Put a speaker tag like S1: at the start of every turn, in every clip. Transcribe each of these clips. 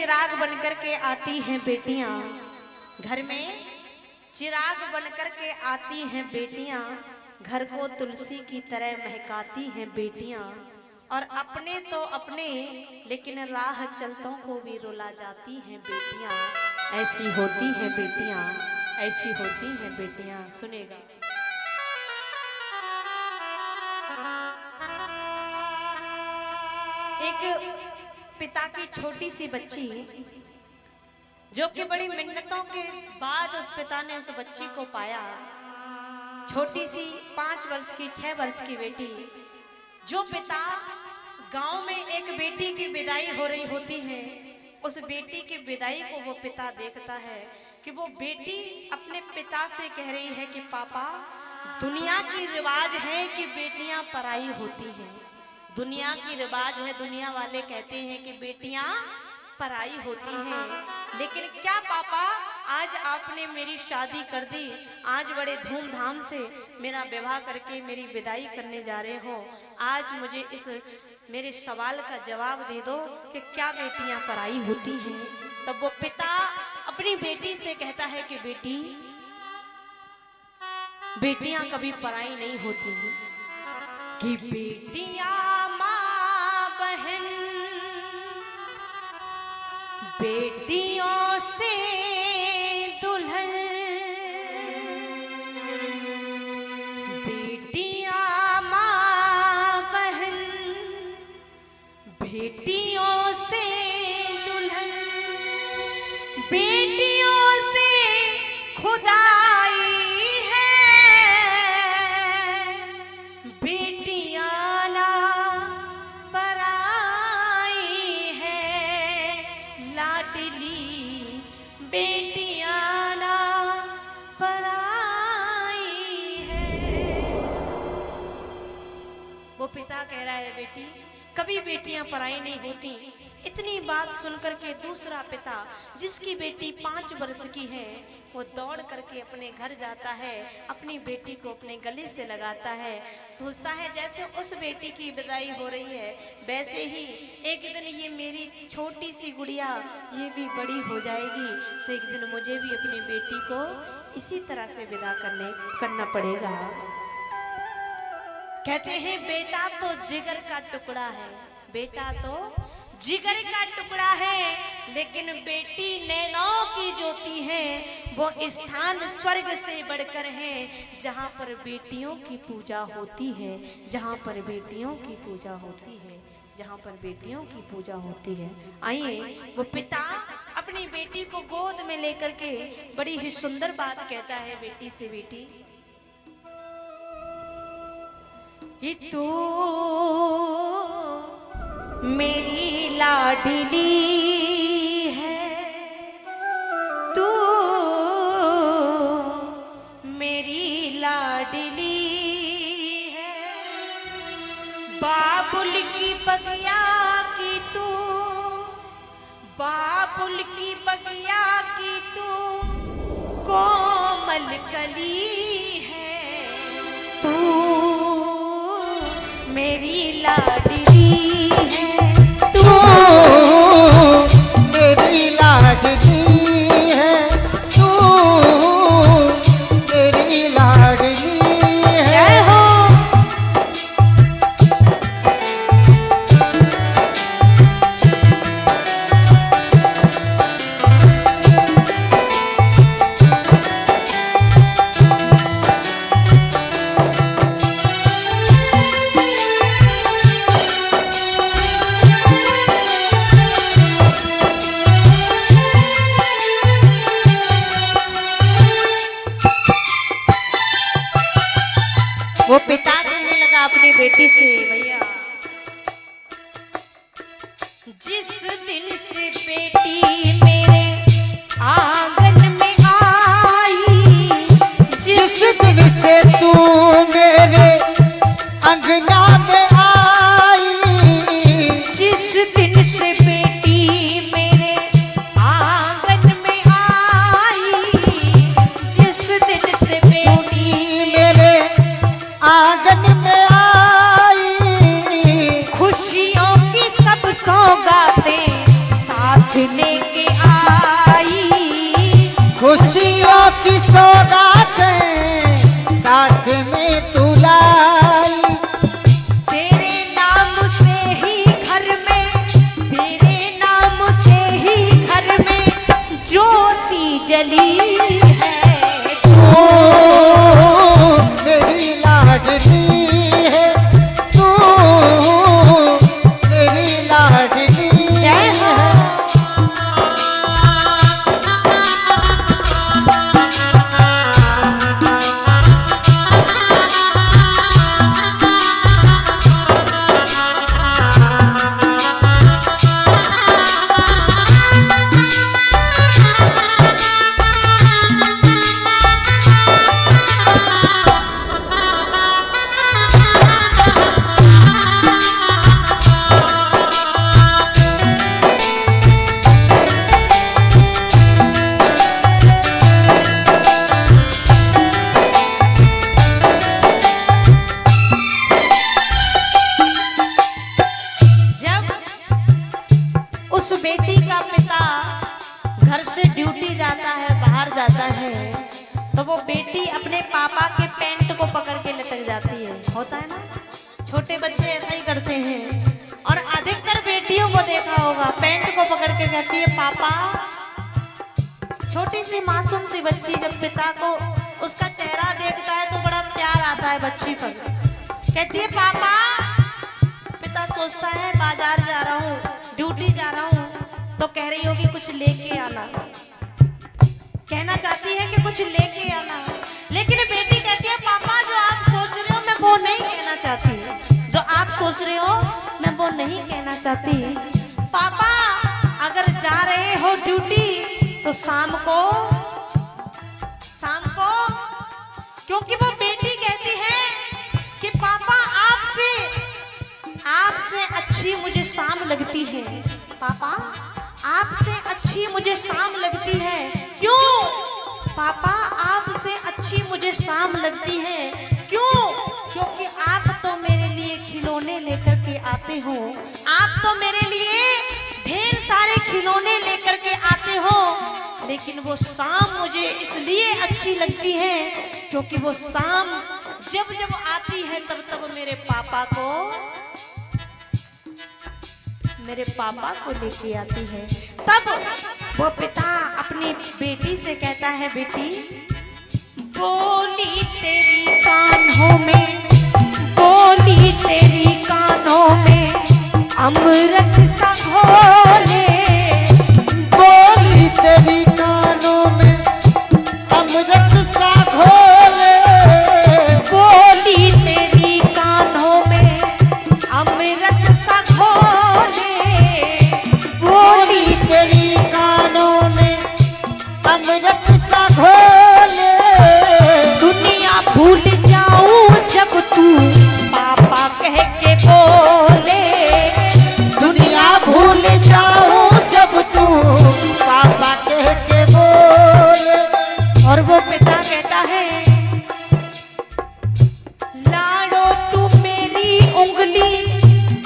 S1: चिराग बनकर के आती हैं बेटियां, घर में चिराग बनकर के आती हैं बेटियां, घर को तुलसी की तरह महकाती हैं बेटियां, और अपने तो अपने लेकिन राह चलतों को भी रुला जाती हैं बेटियां। ऐसी होती हैं बेटियां, ऐसी होती हैं बेटियां। सुनेगा एक पिता की छोटी सी बच्ची जो कि बड़ी मिन्नतों के बाद उस पिता ने उस बच्ची को पाया। छोटी सी 5 वर्ष की 6 वर्ष की बेटी, जो पिता गांव में एक बेटी की विदाई हो रही होती है, उस बेटी की विदाई को वो पिता देखता है कि वो बेटी अपने पिता से कह रही है कि पापा, दुनिया की रिवाज है कि बेटियां पराई होती हैं, दुनिया की रिवाज है, दुनिया वाले कहते हैं कि बेटियां पराई होती हैं, लेकिन क्या पापा आज आपने मेरी शादी कर दी, आज बड़े धूमधाम से मेरा विवाह करके मेरी विदाई करने जा रहे हो, आज मुझे इस मेरे सवाल का जवाब दे दो कि क्या बेटियां पराई होती हैं। तब वो पिता अपनी बेटी से कहता है कि बेटी, बेटियां कभी पराई नहीं होती कि बेटियां माँ बहन बेटियों से दुल्हन, बेटियां माँ बहन बेटियों से दुल्हन, बेटियों से खुदाई है, बेटियां ना पराई है, लाडली बेटियां ना पराई है। वो पिता कह रहा है बेटी, कभी बेटियां पराई नहीं होती। इतनी बात सुनकर के दूसरा पिता, जिसकी बेटी 5 वर्ष की है, वो दौड़ करके अपने घर जाता है, अपनी बेटी को अपने गले से लगाता है, सोचता है जैसे उस बेटी की विदाई हो रही है वैसे ही एक दिन ये मेरी छोटी सी गुड़िया ये भी बड़ी हो जाएगी, तो एक दिन मुझे भी अपनी बेटी को इसी तरह से विदा करना पड़ेगा। कहते हैं बेटा तो जिगर का टुकड़ा है, बेटा तो जिगर का टुकड़ा है, लेकिन बेटी नैनों की ज्योति है, वो स्थान स्वर्ग से बढ़कर है, जहाँ पर बेटियों की पूजा होती है, जहाँ पर बेटियों की पूजा होती है, जहाँ पर बेटियों की पूजा होती है। आइए, वो पिता अपनी बेटी को गोद में लेकर के बड़ी ही सुंदर बात कहता है बेटी से, बेटी ये तू मेरी लाडली है, तू मेरी लाडली है, बाबुल की बगिया की तू, बाबुल की बगिया की तू कोमल कली है, तू मेरी लाडली है,
S2: तू मेरी लाडली है, तू मेरी लाडली है। हो
S1: वो पिता कहने लगा अपनी बेटी से, भैया जिस दिन से बेटी मेरे आंगन में आई,
S2: जिस दिन से तू मेरे अंगना में आई,
S1: जिस दिन से बेटी मेरे आंगन में आई, जिस दिन से बेटी
S2: मेरे आंगन में आई,
S1: लेके आई।
S2: खुशियों की सौगातें साथ में तू लाई।
S1: तेरे नाम से ही घर में, तेरे नाम से ही घर में ज्योति जली है।
S2: ओ मेरी लाडली है तू, मेरी लाडली
S1: जय हो।
S2: है।
S1: उस बेटी का पिता घर से ड्यूटी जाता है, बाहर जाता है, तो वो बेटी अपने पापा के पैंट को पकड़ के लटक जाती है। होता है ना, छोटे बच्चे ऐसा ही करते हैं। और अधिकतर बेटियों को देखा होगा, पैंट को पकड़ के कहती है पापा। छोटी सी मासूम सी बच्ची जब पिता को उसका चेहरा देखता है तो बड़ा प्यार आता है बच्ची पर, कहती है पापा। पिता सोचता है बाजार जा रहा हूँ, ड्यूटी जा रहा हूँ, तो कह रही होगी कुछ लेके आना, कहना चाहती है कि कुछ लेके आना। लेकिन बेटी कहती है पापा जो आप सोच रहे हो मैं वो नहीं कहना चाहती, जो आप सोच रहे हो मैं वो नहीं कहना चाहती। पापा अगर जा रहे हो ड्यूटी तो शाम को, क्योंकि वो बेटी कहती है कि पापा आपसे अच्छी मुझे शाम लगती है। पापा आपसे अच्छी मुझे शाम लगती है। क्यों पापा आपसे अच्छी मुझे शाम लगती है? क्यों? क्योंकि आप तो मेरे लिए खिलौने लेकर के आते हो, आप तो मेरे लिए ढेर सारे खिलौने लेकर के आते हो। लेकिन वो शाम मुझे इसलिए अच्छी लगती है क्योंकि वो शाम जब जब आती है तब तब मेरे पापा को लेके आती है। तब वो पिता अपनी बेटी से कहता है बेटी बोली तेरी कानों में, बोली तेरी कानों में अमृत सा घोले,
S2: बोली तेरी कानों में अमृत सा घोले,
S1: बोली तेरी कानों में अमृत सा घोले,
S2: बोली तेरी कानों में अमृत सा घोले।
S1: दुनिया भूल जाऊं जब तू पापा कह के बोले,
S2: दुनिया भूल जाऊं जब तू पापा कह के बोले।
S1: और वो पिता कहता है लाडो तू मेरी उंगली,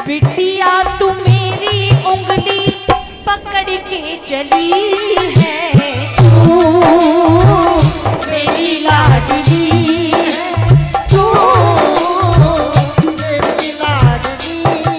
S1: बिटिया तू मेरी उंगली पकड़ के चली है, तू मेरी लाडली है, तू
S2: मेरी लाडली है।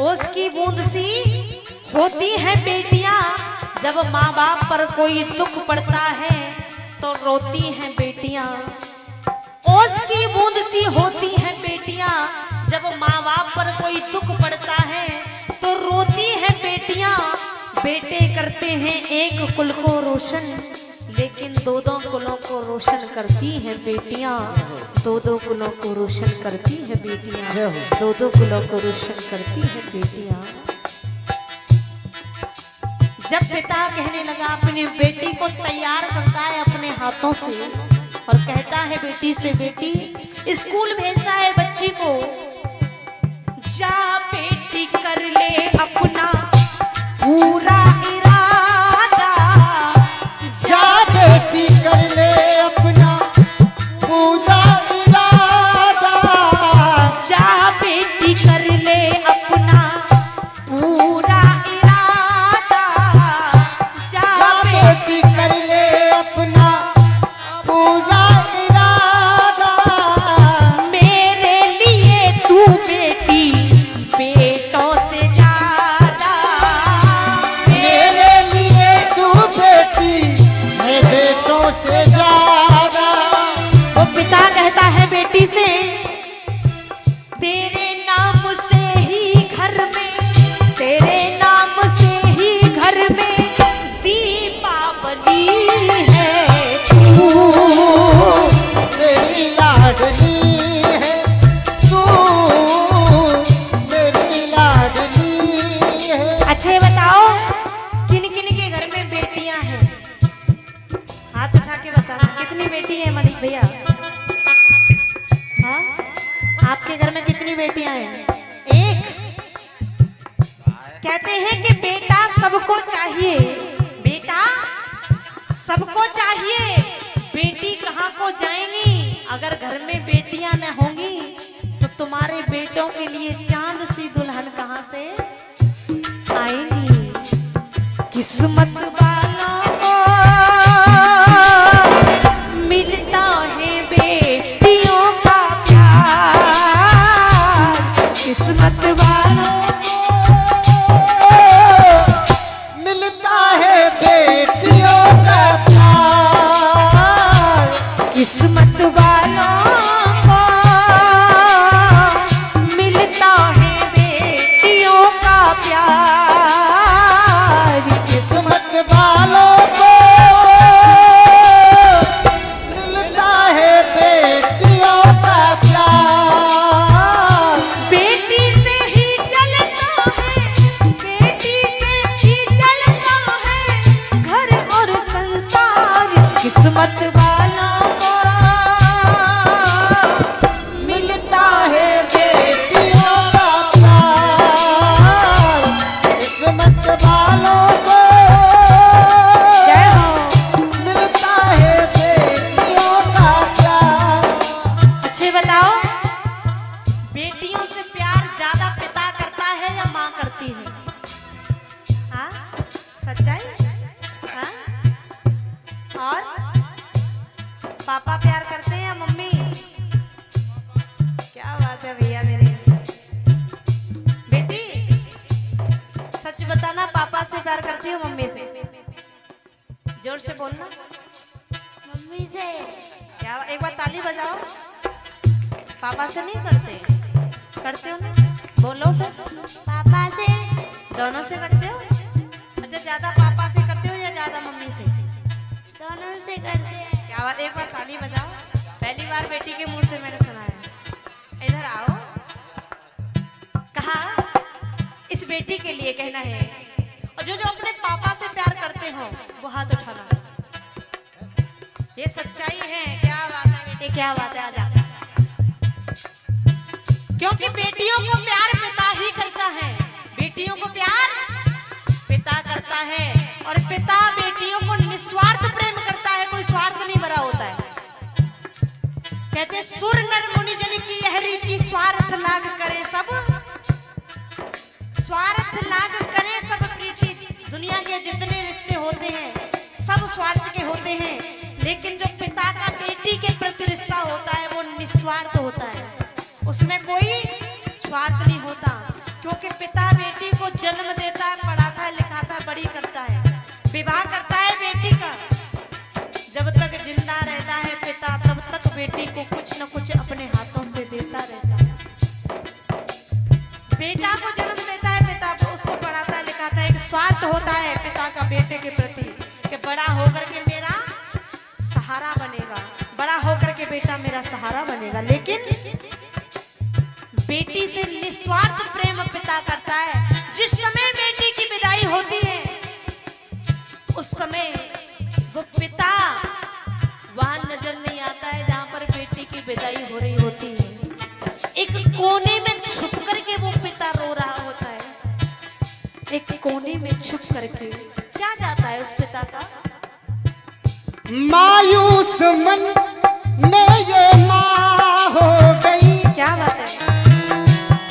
S2: ओस की बूंद सी होती है बेटियां,
S1: जब माँ बाप पर कोई दुख पड़ता है तो रोती हैं बेटियां। ओस की बूंद सी होती हैं बेटियां। जब माँ बाप पर कोई दुख पड़ता है तो रोती हैं बेटियां। बेटे करते हैं एक कुल को रोशन, लेकिन दो दो कुलों को रोशन करती हैं बेटियां। दो दो कुलों को रोशन करती हैं बेटियां। दो दो कुलों को रोशन करती हैं बेटियां। जब पिता कहने लगा, अपनी बेटी को तैयार करता है अपने हाथों से और कहता है बेटी से, बेटी स्कूल भेजता है बच्ची को, जा बेटी कर ले अपना पूरा इरादा।
S2: जा बेटी कर ले अपना पूरा इरादा।
S1: जा बेटी कर ले अपना पूरा इरादा।
S2: जा बेटी कर ले अपना पूरा इरादा।
S1: मेरे लिए तू बेटी बेटों से ज्यादा।
S2: मेरे लिए तू बेटी मैं बेटों से ज्यादा।
S1: वो पिता कहता है बेटी से, तेरे नाम से ही घर में, तेरे नाम से ही घर में दीपावली है तू।
S2: मेरी लाडली है तू, मेरी लाडली है।
S1: अच्छा ये बताओ, किन किन के घर में बेटियां हैं? हाथ उठा के बताना, कितनी बेटी है मणि भैया? हाँ, आपके घर में कितनी बेटियां हैं? एक। कहते हैं कि बेटा सबको चाहिए, बेटा सबको चाहिए, बेटी कहाँ को जाएंगी? अगर घर में बेटियां न होंगी तो तुम्हारे बेटों के लिए चांद सी दुल्हन कहाँ से आएंगी? किस्मत वालों को मिलता है बेटियों का प्यार। किस्मत वालों
S2: मिलता है बेटियों का प्यार।
S1: किस्मत वालों को मिलता है बेटियों का प्यार।
S2: किस्मत वालों को मिलता है बेटियों का प्यार।
S1: बेटी से ही चलता है, बेटी से ही चलता है घर और संसार। किस्मत वालों को
S2: मिलता है बेटियों का प्यार। किस्मत वालों को
S1: जय हो।
S2: मिलता है बेटियों का प्यार।
S1: अच्छे बताओ, बेटियों से प्यार ज्यादा पिता करता है या माँ करती है? हाँ, सच्चाई? हाँ? और पापा प्यार करते हैं या मम्मी? क्या बात है भैया मेरे। बेटी सच बताना, पापा से प्यार करती हो मम्मी से? जोर से बोलना।
S3: मम्मी से।
S1: क्या एक बार ताली बजाओ। पापा से नहीं करते? करते हो ना? बोलो फिर।
S3: पापा से।
S1: दोनों से करते हो? अच्छा, ज्यादा पापा से करते हो या ज्यादा मम्मी से?
S3: दोनों से करते हैं।
S1: क्या बात, एक बार ताली बजाओ। पहली बार बेटी के मुंह से मैंने सुना है। इधर आओ। कहा इस बेटी के लिए कहना है, और जो जो अपने पापा से प्यार करते हो वो हाथ उठाना। ये सच्चाई है। क्या बात है बेटी, क्या बात है। आजा। क्योंकि बेटियों को प्यार पिता ही करता है। बेटियों को प्यार पिता करता है, और पिता बेटियों को निस्वार्थ प्रेम करता है, कोई स्वार्थ नहीं भरा होता है। कहते हैं, सुर नर मुनि जन की यह रीति, स्वार्थ लाग करे सब, स्वार्थ लाग करे सब प्रीति। दुनिया के जितने रिश्ते होते हैं सब स्वार्थ के होते हैं, लेकिन जो पिता का बेटी के प्रति रिश्ता होता है वो निस्वार्थ होता है, उसमें कोई स्वार्थ नहीं होता। क्योंकि पिता बेटी को जन्म देता है, पढ़ाता है, लिखाता है, बड़ी करता है, विवाह करता है बेटी का। जब तक जिंदा रहता है पिता तब तक बेटी को कुछ न कुछ अपने हाथों से देता रहता है। बेटा को जन्म देता है पिता, उसको पढ़ाता है लिखाता है। एक स्वार्थ होता है पिता का बेटे के प्रति कि बड़ा होकर के मेरा सहारा बनेगा, बड़ा होकर के बेटा मेरा सहारा बनेगा। लेकिन बेटी से निस्वार्थ प्रेम पिता करता है। जिस समय बेटी की विदाई होती है उस समय वो पिता वहां नजर नहीं आता है जहां पर बेटी की विदाई हो रही होती है। एक कोने में छुप करके वो पिता रो रहा होता है। एक कोने में छुप करके क्या जाता है उस पिता का?
S2: मायूस मन में ये माँ हो गई,
S1: क्या बात है?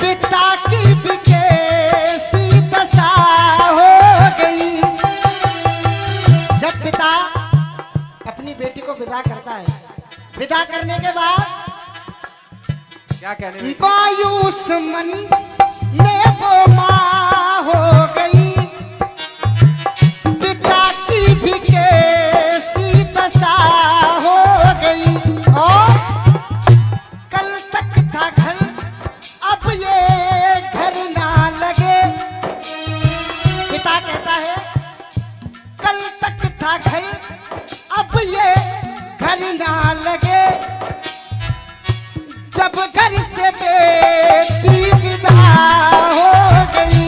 S2: पिता की भी कैसी दशा हो गई। जब पिता अपनी बेटी को विदा करता है, विदा करने के बाद
S4: क्या कहने में?
S2: मायूस मन में वो माँ हो गई, पिता की भी कैसी दशा हो गई। और कल तक था घर, अब ये घर ना लगे। पिता कहता है कल तक था घर, अब ये घर ना लगे। जब घर से बेटी विदा हो गई,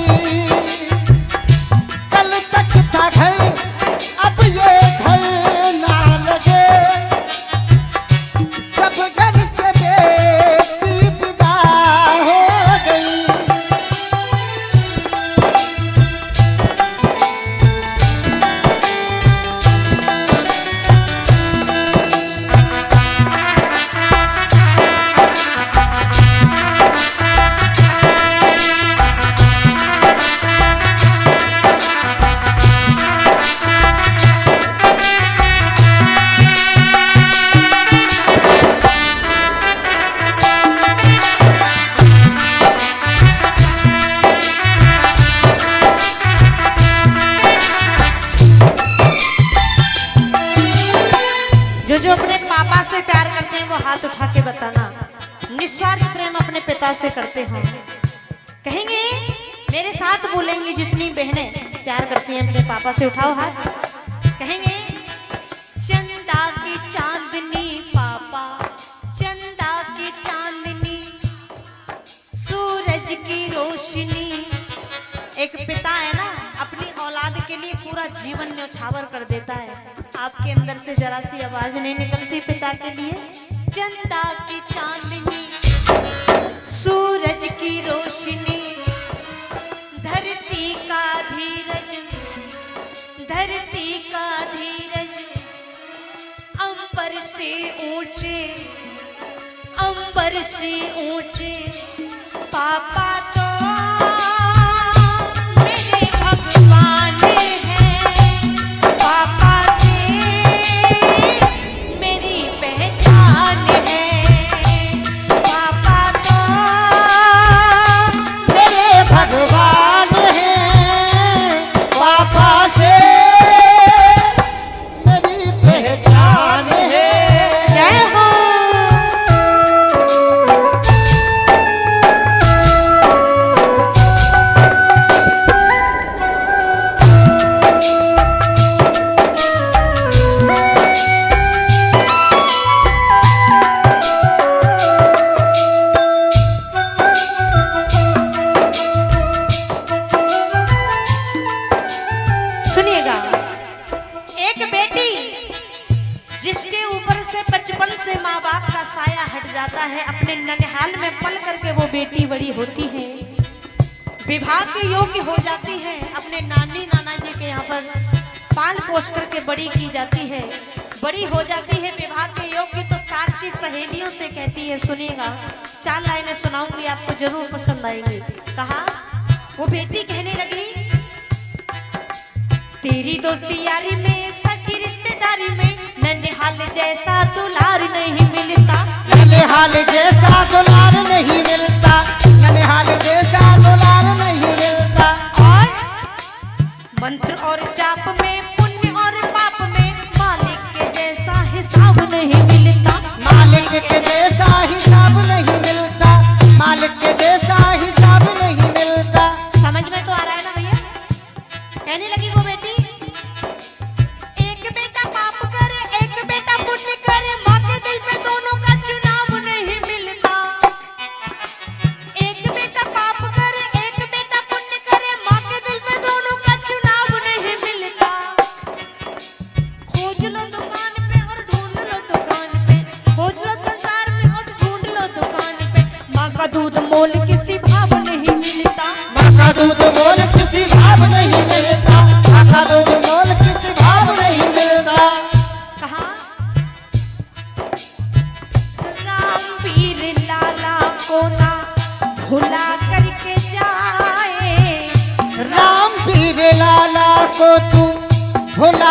S2: कल तक था घर, अब ये घर ना लगे। जब घर से बेटी विदा हो गई।
S1: जो अपने पापा से प्यार करते हैं वो हाथ उठा के बताना। निस्वार्थ प्रेम अपने पिता से करते हैं। कहेंगे मेरे साथ बोलेंगी जितनी बहनें प्यार करती हैं अपने पापा से, उठाओ हाथ। कहेंगे चंदा की चांदनी पापा, चंदा की चांदनी, सूरज की रोशनी। एक पिता है ना अपनी औलाद के लिए पूरा जीवन न्यौछावर कर देता है। आपके अंदर से जरा सी आवाज नहीं निकलती पिता के लिए? चंदा की चांदनी, सूरज की रोशनी, धरती का धीरज, धरती का धीरज, अंबर से ऊंचे, अंबर से ऊंचे पापा तो मेरे भगवान हैं। पापा से मेरी पहचान है। पापा तो
S2: मेरे भगवान हैं, पापा से मेरी पहचान है।
S1: जय हो। सुनिएगा, एक बेटी जिसके ऊपर से बचपन से माँ बाप का साया हट जाता है, अपने ननिहाल में पल करके वो बेटी बड़ी होती है, विवाह के योग्य हो जाती है, अपने नानी नाना जी के यहाँ पर पाल पोस करके बड़ी की जाती है, बड़ी हो जाती है विवाह के योग्य, तो साथ की सहेलियों से कहती है, सुनिएगा 4 लाइनें सुनाऊंगी आपको जरूर पसंद आएंगी। कहा, वो बेटी कहने लगी, तेरी दोस्ती यारी में, सखी रिश्तेदारी में, ननिहाल जैसा दुलार नहीं मिलता।
S2: ननिहाल जैसा दुलार नहीं मिलता, ननिहाल जैसा दुलार नहीं मिलता।
S1: और मंत्र और जाप में पुण्य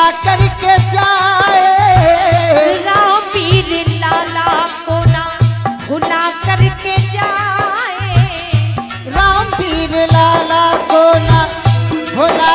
S2: भुला करके जाए,
S1: राम पीर लाला को ना भुला करके जाए,
S2: राम पीर लाला को ना भुला